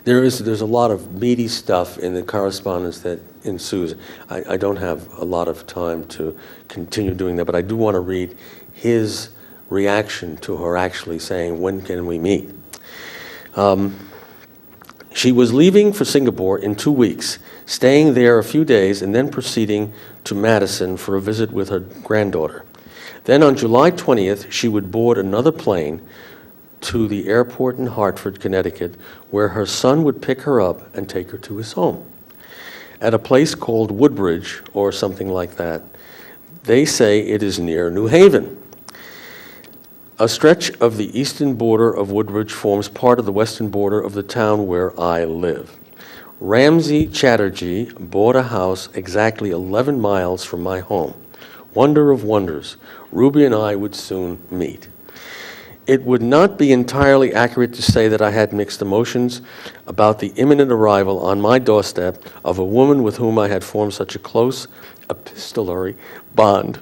There's a lot of meaty stuff in the correspondence that ensues. I don't have a lot of time to continue doing that, but I do want to read his reaction to her actually saying, when can we meet? She was leaving for Singapore in 2 weeks, staying there a few days, and then proceeding to Madison for a visit with her granddaughter. Then on July 20th, she would board another plane to the airport in Hartford, Connecticut, where her son would pick her up and take her to his home at a place called Woodbridge or something like that. They say it is near New Haven. A stretch of the eastern border of Woodbridge forms part of the western border of the town where I live. Ramsey Chatterjee bought a house exactly 11 miles from my home. Wonder of wonders, Ruby and I would soon meet. It would not be entirely accurate to say that I had mixed emotions about the imminent arrival on my doorstep of a woman with whom I had formed such a close epistolary bond.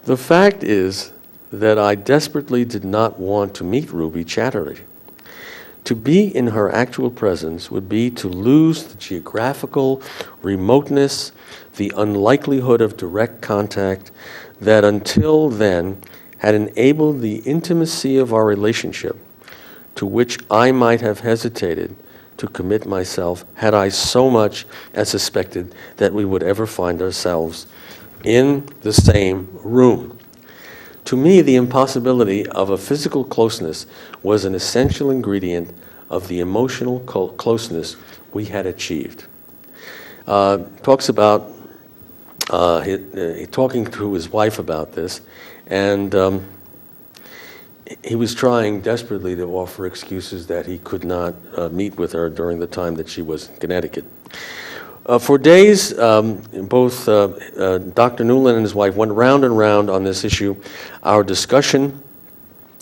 The fact is that I desperately did not want to meet Ruby Chatterley. To be in her actual presence would be to lose the geographical remoteness, the unlikelihood of direct contact that until then had enabled the intimacy of our relationship, to which I might have hesitated to commit myself had I so much as suspected that we would ever find ourselves in the same room. To me, the impossibility of a physical closeness was an essential ingredient of the emotional closeness we had achieved. Talks about talking to his wife about this, and he was trying desperately to offer excuses that he could not meet with her during the time that she was in Connecticut. For days, both Dr. Nuland and his wife went round and round on this issue. Our discussion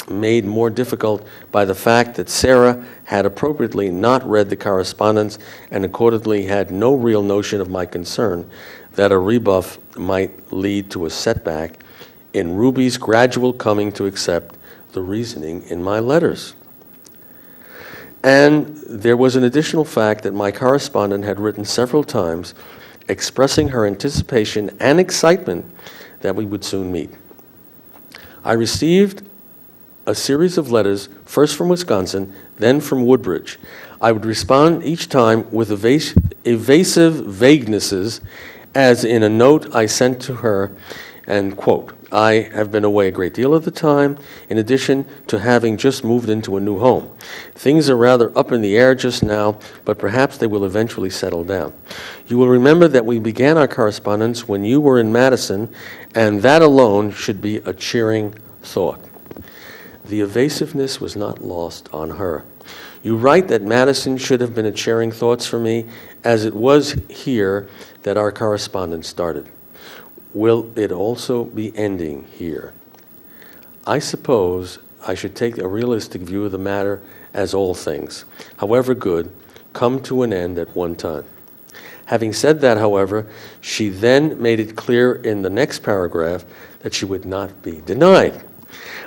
made more difficult by the fact that Sarah had appropriately not read the correspondence and accordingly had no real notion of my concern that a rebuff might lead to a setback in Ruby's gradual coming to accept the reasoning in my letters. And there was an additional fact that my correspondent had written several times expressing her anticipation and excitement that we would soon meet. I received a series of letters, first from Wisconsin, then from Woodbridge. I would respond each time with evasive vaguenesses, as in a note I sent to her, and quote, I have been away a great deal of the time, in addition to having just moved into a new home. Things are rather up in the air just now, but perhaps they will eventually settle down. You will remember that we began our correspondence when you were in Madison, and that alone should be a cheering thought. The evasiveness was not lost on her. You write that Madison should have been a cheering thought for me, as it was here that our correspondence started. Will it also be ending here? I suppose I should take a realistic view of the matter, as all things, however good, come to an end at one time. Having said that, however, she then made it clear in the next paragraph that she would not be denied.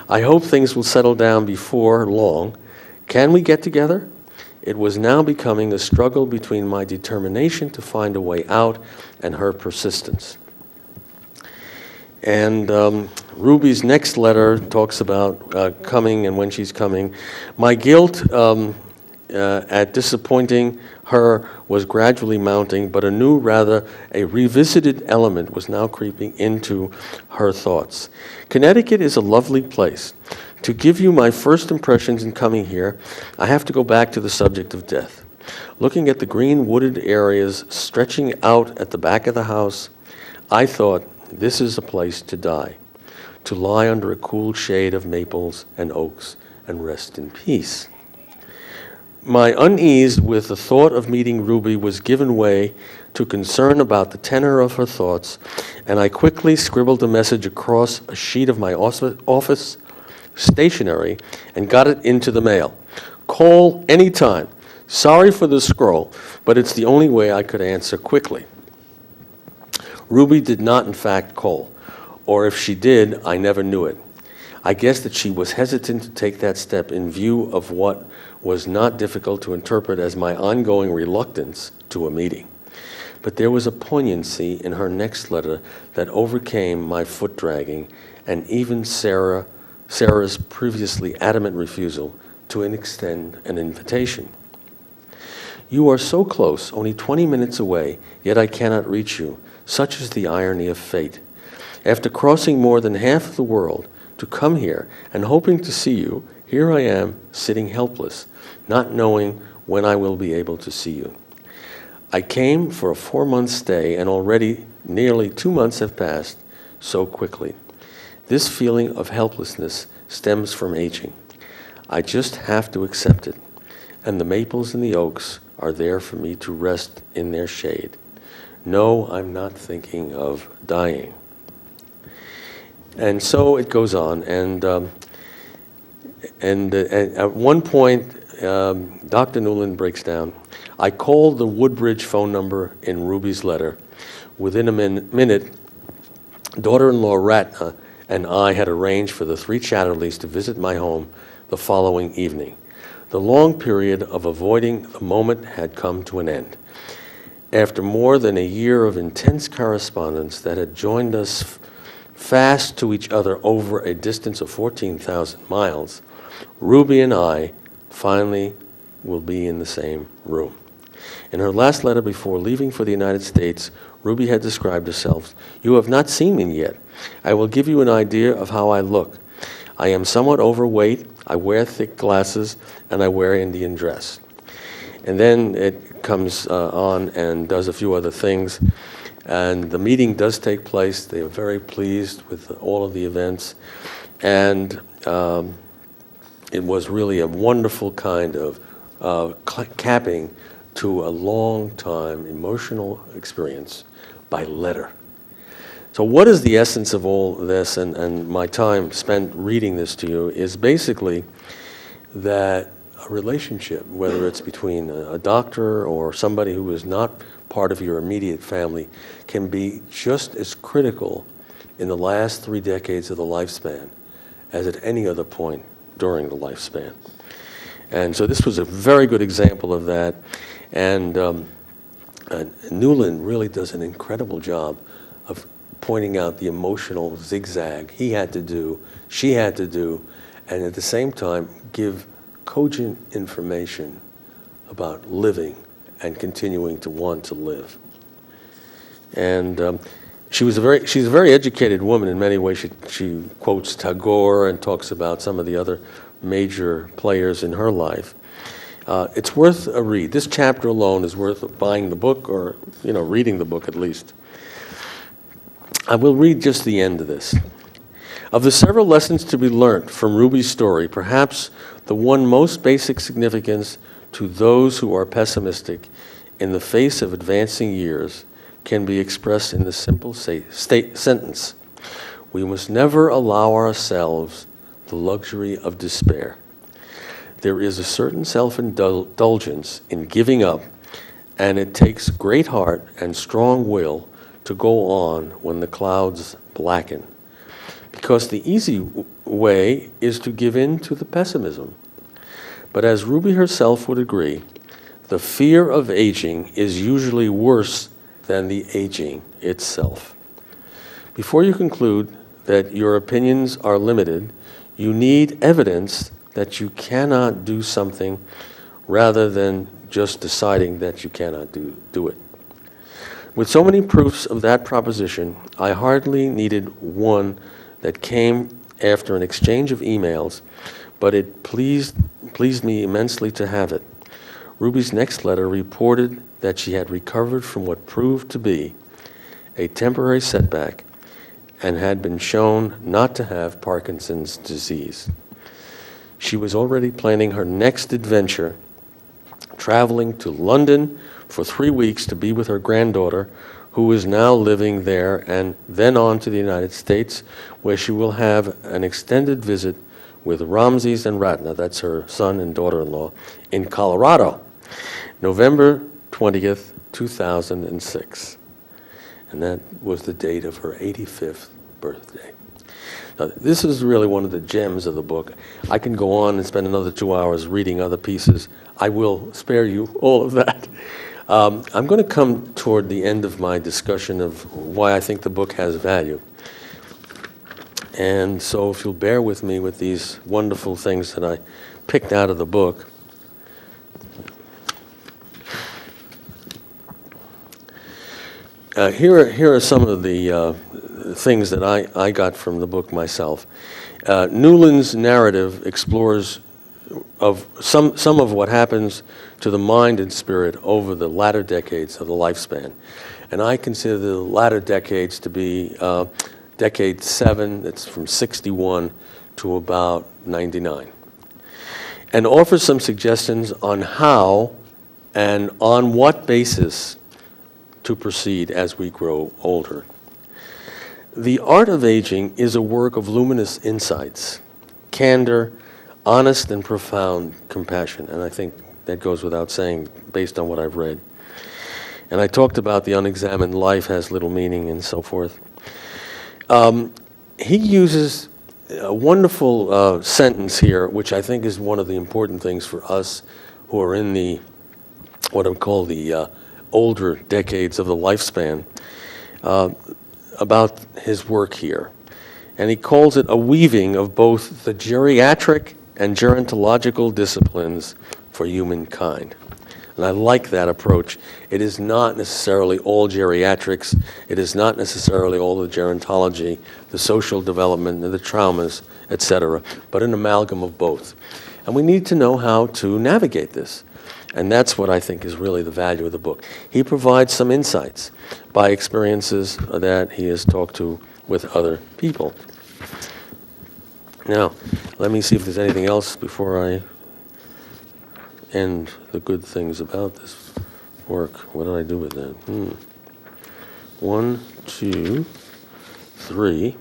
I hope things will settle down before long. Can we get together? It was now becoming a struggle between my determination to find a way out and her persistence. And Ruby's next letter talks about coming and when she's coming. My guilt at disappointing her was gradually mounting, but a new, rather a revisited element was now creeping into her thoughts. Connecticut is a lovely place. To give you my first impressions in coming here, I have to go back to the subject of death. Looking at the green wooded areas stretching out at the back of the house, I thought, this is a place to die, to lie under a cool shade of maples and oaks and rest in peace. My unease with the thought of meeting Ruby was given way to concern about the tenor of her thoughts, and I quickly scribbled a message across a sheet of my office stationery and got it into the mail. Call anytime. Sorry for the scroll, but it's the only way I could answer quickly. Ruby did not, in fact, call, or if she did, I never knew it. I guess that she was hesitant to take that step in view of what was not difficult to interpret as my ongoing reluctance to a meeting. But there was a poignancy in her next letter that overcame my foot-dragging and even Sarah's previously adamant refusal to extend an invitation. You are so close, only 20 minutes away, yet I cannot reach you. Such is the irony of fate. After crossing more than half of the world to come here and hoping to see you, here I am sitting helpless, not knowing when I will be able to see you. I came for a 4-month stay, and already nearly 2 months have passed so quickly. This feeling of helplessness stems from aging. I just have to accept it, and the maples and the oaks are there for me to rest in their shade. No, I'm not thinking of dying. And so it goes on, and And at one point, Dr. Nuland breaks down. I called the Woodbridge phone number in Ruby's letter. Within a minute, daughter-in-law Ratna and I had arranged for the three Chatterleys to visit my home the following evening. The long period of avoiding the moment had come to an end. After more than a year of intense correspondence that had joined us fast to each other over a distance of 14,000 miles, Ruby and I finally will be in the same room. In her last letter before leaving for the United States, Ruby had described herself, "You have not seen me yet. I will give you an idea of how I look. I am somewhat overweight, I wear thick glasses, and I wear Indian dress." And then it comes on and does a few other things. And the meeting does take place. They are very pleased with all of the events. And it was really a wonderful kind of capping to a long time emotional experience by letter. So what is the essence of all this, and my time spent reading this to you, is basically that a relationship, whether it's between a doctor or somebody who is not part of your immediate family, can be just as critical in the last 3 decades of the lifespan as at any other point during the lifespan. And so this was a very good example of that. And Nuland really does an incredible job of pointing out the emotional zigzag he had to do, she had to do, and at the same time give cogent information about living and continuing to want to live. And she's a very educated woman in many ways. She quotes Tagore and talks about some of the other major players in her life. It's worth a read. This chapter alone is worth buying the book or reading the book at least. I will read just the end of this. Of the several lessons to be learnt from Ruby's story, perhaps the one most basic significance to those who are pessimistic in the face of advancing years can be expressed in the simple sentence: we must never allow ourselves the luxury of despair. There is a certain self-indulgence in giving up, and it takes great heart and strong will to go on when the clouds blacken. Because the easy way is to give in to the pessimism. But as Ruby herself would agree, the fear of aging is usually worse than the aging itself. Before you conclude that your opinions are limited, you need evidence that you cannot do something rather than just deciding that you cannot do it. With so many proofs of that proposition, I hardly needed one that came after an exchange of emails, but it pleased me immensely to have it. Ruby's next letter reported that she had recovered from what proved to be a temporary setback and had been shown not to have Parkinson's disease. She was already planning her next adventure, traveling to London for 3 weeks to be with her granddaughter, who is now living there, and then on to the United States, where she will have an extended visit with Ramses and Ratna, that's her son and daughter-in-law, in Colorado, November 20th, 2006. And that was the date of her 85th birthday. Now, this is really one of the gems of the book. I can go on and spend another 2 hours reading other pieces. I will spare you all of that. I'm going to come toward the end of my discussion of why I think the book has value. And so if you'll bear with me with these wonderful things that I picked out of the book. Here are some of the things that I got from the book myself. Nuland's narrative explores of some of what happens to the mind and spirit over the latter decades of the lifespan. And I consider the latter decades to be decade 7, that's from 61 to about 99. And offers some suggestions on how and on what basis to proceed as we grow older. The Art of Aging is a work of luminous insights, candor, honest and profound compassion. And I think that goes without saying based on what I've read. And I talked about the unexamined life has little meaning and so forth. He uses a wonderful sentence here, which I think is one of the important things for us who are in the, what I call the older decades of the lifespan, about his work here. And he calls it a weaving of both the geriatric and gerontological disciplines for humankind. And I like that approach. It is not necessarily all geriatrics. It is not necessarily all the gerontology, the social development, the traumas, etc., but an amalgam of both. And we need to know how to navigate this. And that's what I think is really the value of the book. He provides some insights by experiences that he has talked to with other people. Now, let me see if there's anything else before I end the good things about this work. What did I do with that? 1, 2, 3.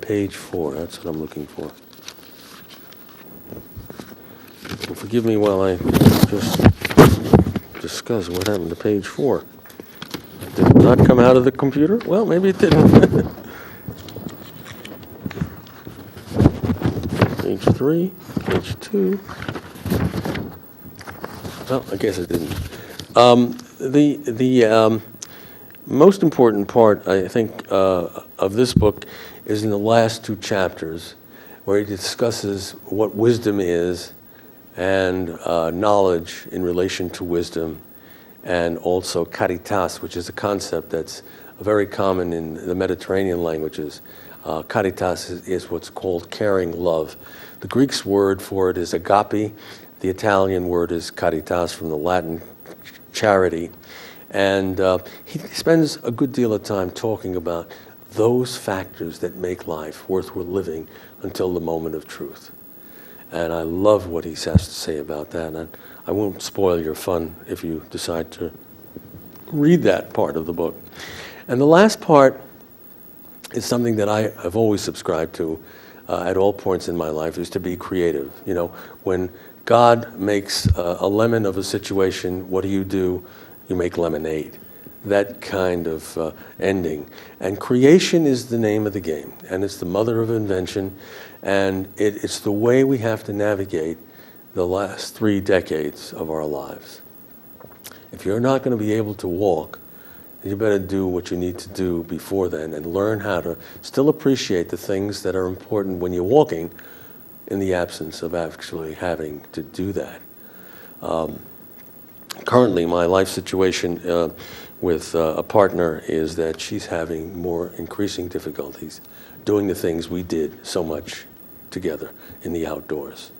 Page 4, that's what I'm looking for. Well, forgive me while I just discuss what happened to page 4. Did it not come out of the computer? Well, maybe it didn't. Page 3, page 2. Well, I guess it didn't. The most important part, I think, of this book is in the last 2 chapters, where he discusses what wisdom is and knowledge in relation to wisdom, and also caritas, which is a concept that's very common in the Mediterranean languages. Caritas is what's called caring love. The Greek's word for it is agape. The Italian word is caritas, from the Latin charity. And he spends a good deal of time talking about those factors that make life worth living until the moment of truth. And I love what he has to say about that. And I won't spoil your fun if you decide to read that part of the book. And the last part is something that I've always subscribed to at all points in my life, is to be creative. You know, when God makes a lemon of a situation, what do? You make lemonade. That kind of ending. And creation is the name of the game, and it's the mother of invention, and it's the way we have to navigate the last 3 decades of our lives. If you're not going to be able to walk, you better do what you need to do before then and learn how to still appreciate the things that are important when you're walking, in the absence of actually having to do that. Currently, my life situation with a partner is that she's having more increasing difficulties doing the things we did so much together in the outdoors.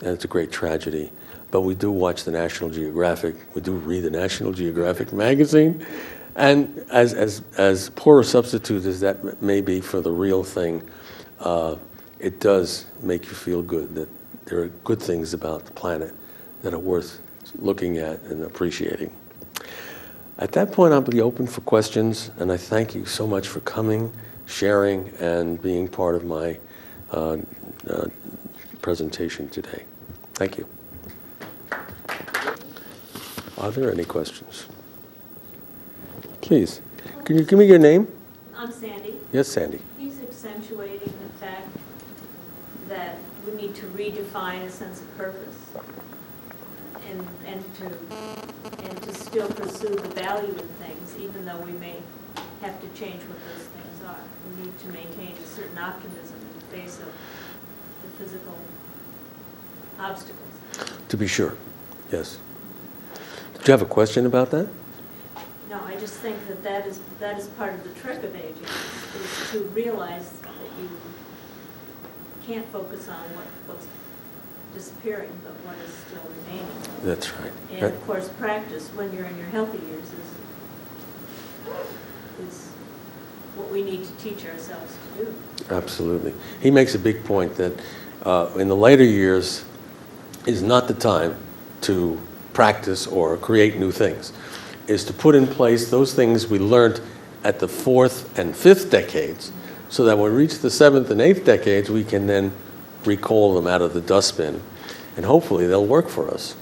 And it's a great tragedy. But we do watch the National Geographic. We do read the National Geographic magazine. And as poor a substitute as that may be for the real thing, it does make you feel good that there are good things about the planet that are worth looking at and appreciating. At that point, I'll be open for questions, and I thank you so much for coming, sharing, and being part of my presentation today. Thank you. Are there any questions? Please. Can you give me your name? I'm Sandy. Yes, Sandy. He's accentuating the fact that we need to redefine a sense of purpose and to still pursue the value in things, even though we may have to change what those things are. We need to maintain a certain optimism in the face of the physical obstacles. To be sure, yes. Did you have a question about that? No, I just think that is part of the trick of aging, is to realize that you can't focus on what's disappearing, but what is still remaining. That's right. And of course, practice when you're in your healthy years is what we need to teach ourselves to do. Absolutely. He makes a big point that in the later years is not the time to practice or create new things, is to put in place those things we learned at the 4th and 5th decades, so that when we reach the 7th and 8th decades, we can then recall them out of the dustbin, and hopefully they'll work for us.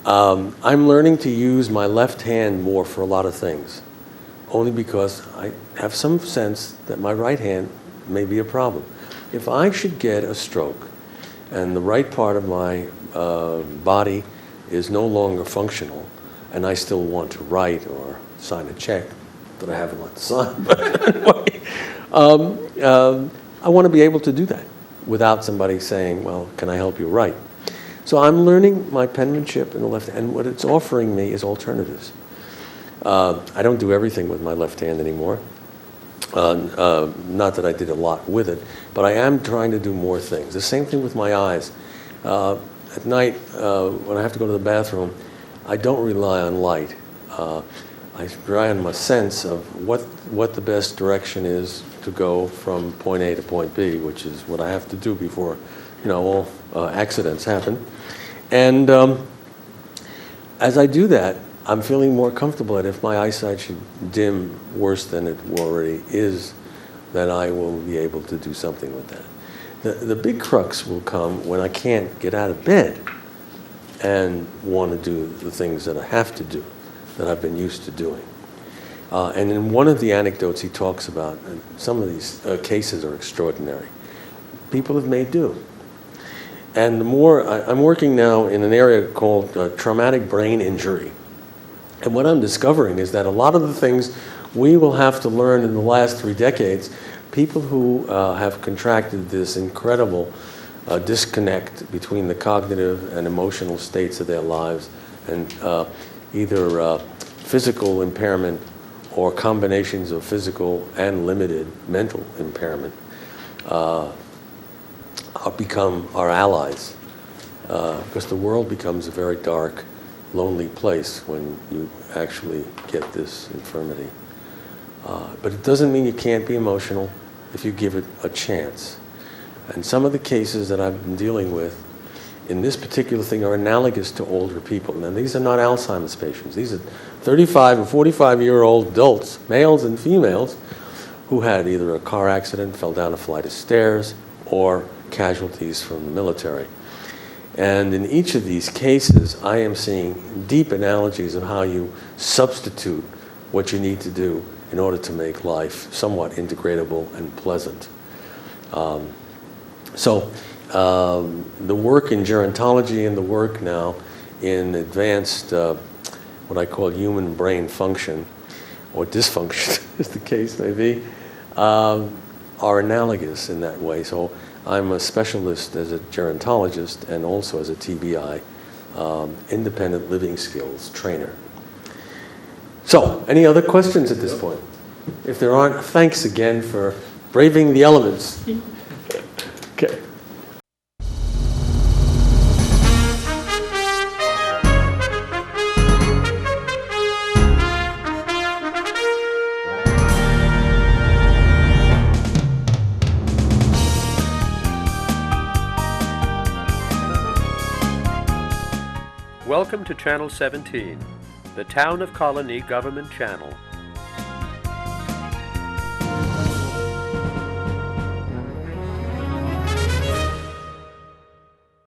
I'm learning to use my left hand more for a lot of things, only because I have some sense that my right hand may be a problem. If I should get a stroke and the right part of my body is no longer functional, and I still want to write or sign a check that I haven't let to sign, but anyway, I want to be able to do that without somebody saying, well, can I help you write? So I'm learning my penmanship in the left hand, and what it's offering me is alternatives. I don't do everything with my left hand anymore. Not that I did a lot with it, but I am trying to do more things. The same thing with my eyes. At night, when I have to go to the bathroom, I don't rely on light. I rely on my sense of what the best direction is to go from point A to point B, which is what I have to do before, all accidents happen. And as I do that, I'm feeling more comfortable that if my eyesight should dim worse than it already is, then I will be able to do something with that. The big crux will come when I can't get out of bed and want to do the things that I have to do, that I've been used to doing. And in one of the anecdotes he talks about, and some of these cases are extraordinary, people have made do. And the more, I'm working now in an area called traumatic brain injury. And what I'm discovering is that a lot of the things we will have to learn in the last 3 decades, people who have contracted this incredible disconnect between the cognitive and emotional states of their lives, and either physical impairment or combinations of physical and limited mental impairment, become our allies, because the world becomes a very dark, lonely place when you actually get this infirmity. But it doesn't mean you can't be emotional if you give it a chance. And some of the cases that I've been dealing with in this particular thing are analogous to older people. Now, these are not Alzheimer's patients. These are 35 and 45-year-old adults, males and females, who had either a car accident, fell down a flight of stairs, or casualties from the military. And in each of these cases, I am seeing deep analogies of how you substitute what you need to do in order to make life somewhat integratable and pleasant. So the work in gerontology and the work now in advanced, what I call human brain function, or dysfunction, as the case may be, are analogous in that way. So I'm a specialist as a gerontologist and also as a TBI, independent living skills trainer. So, any other questions at this point? If there aren't, thanks again for braving the elements. Okay. Welcome to Channel 17, the Town of Colonie Government Channel.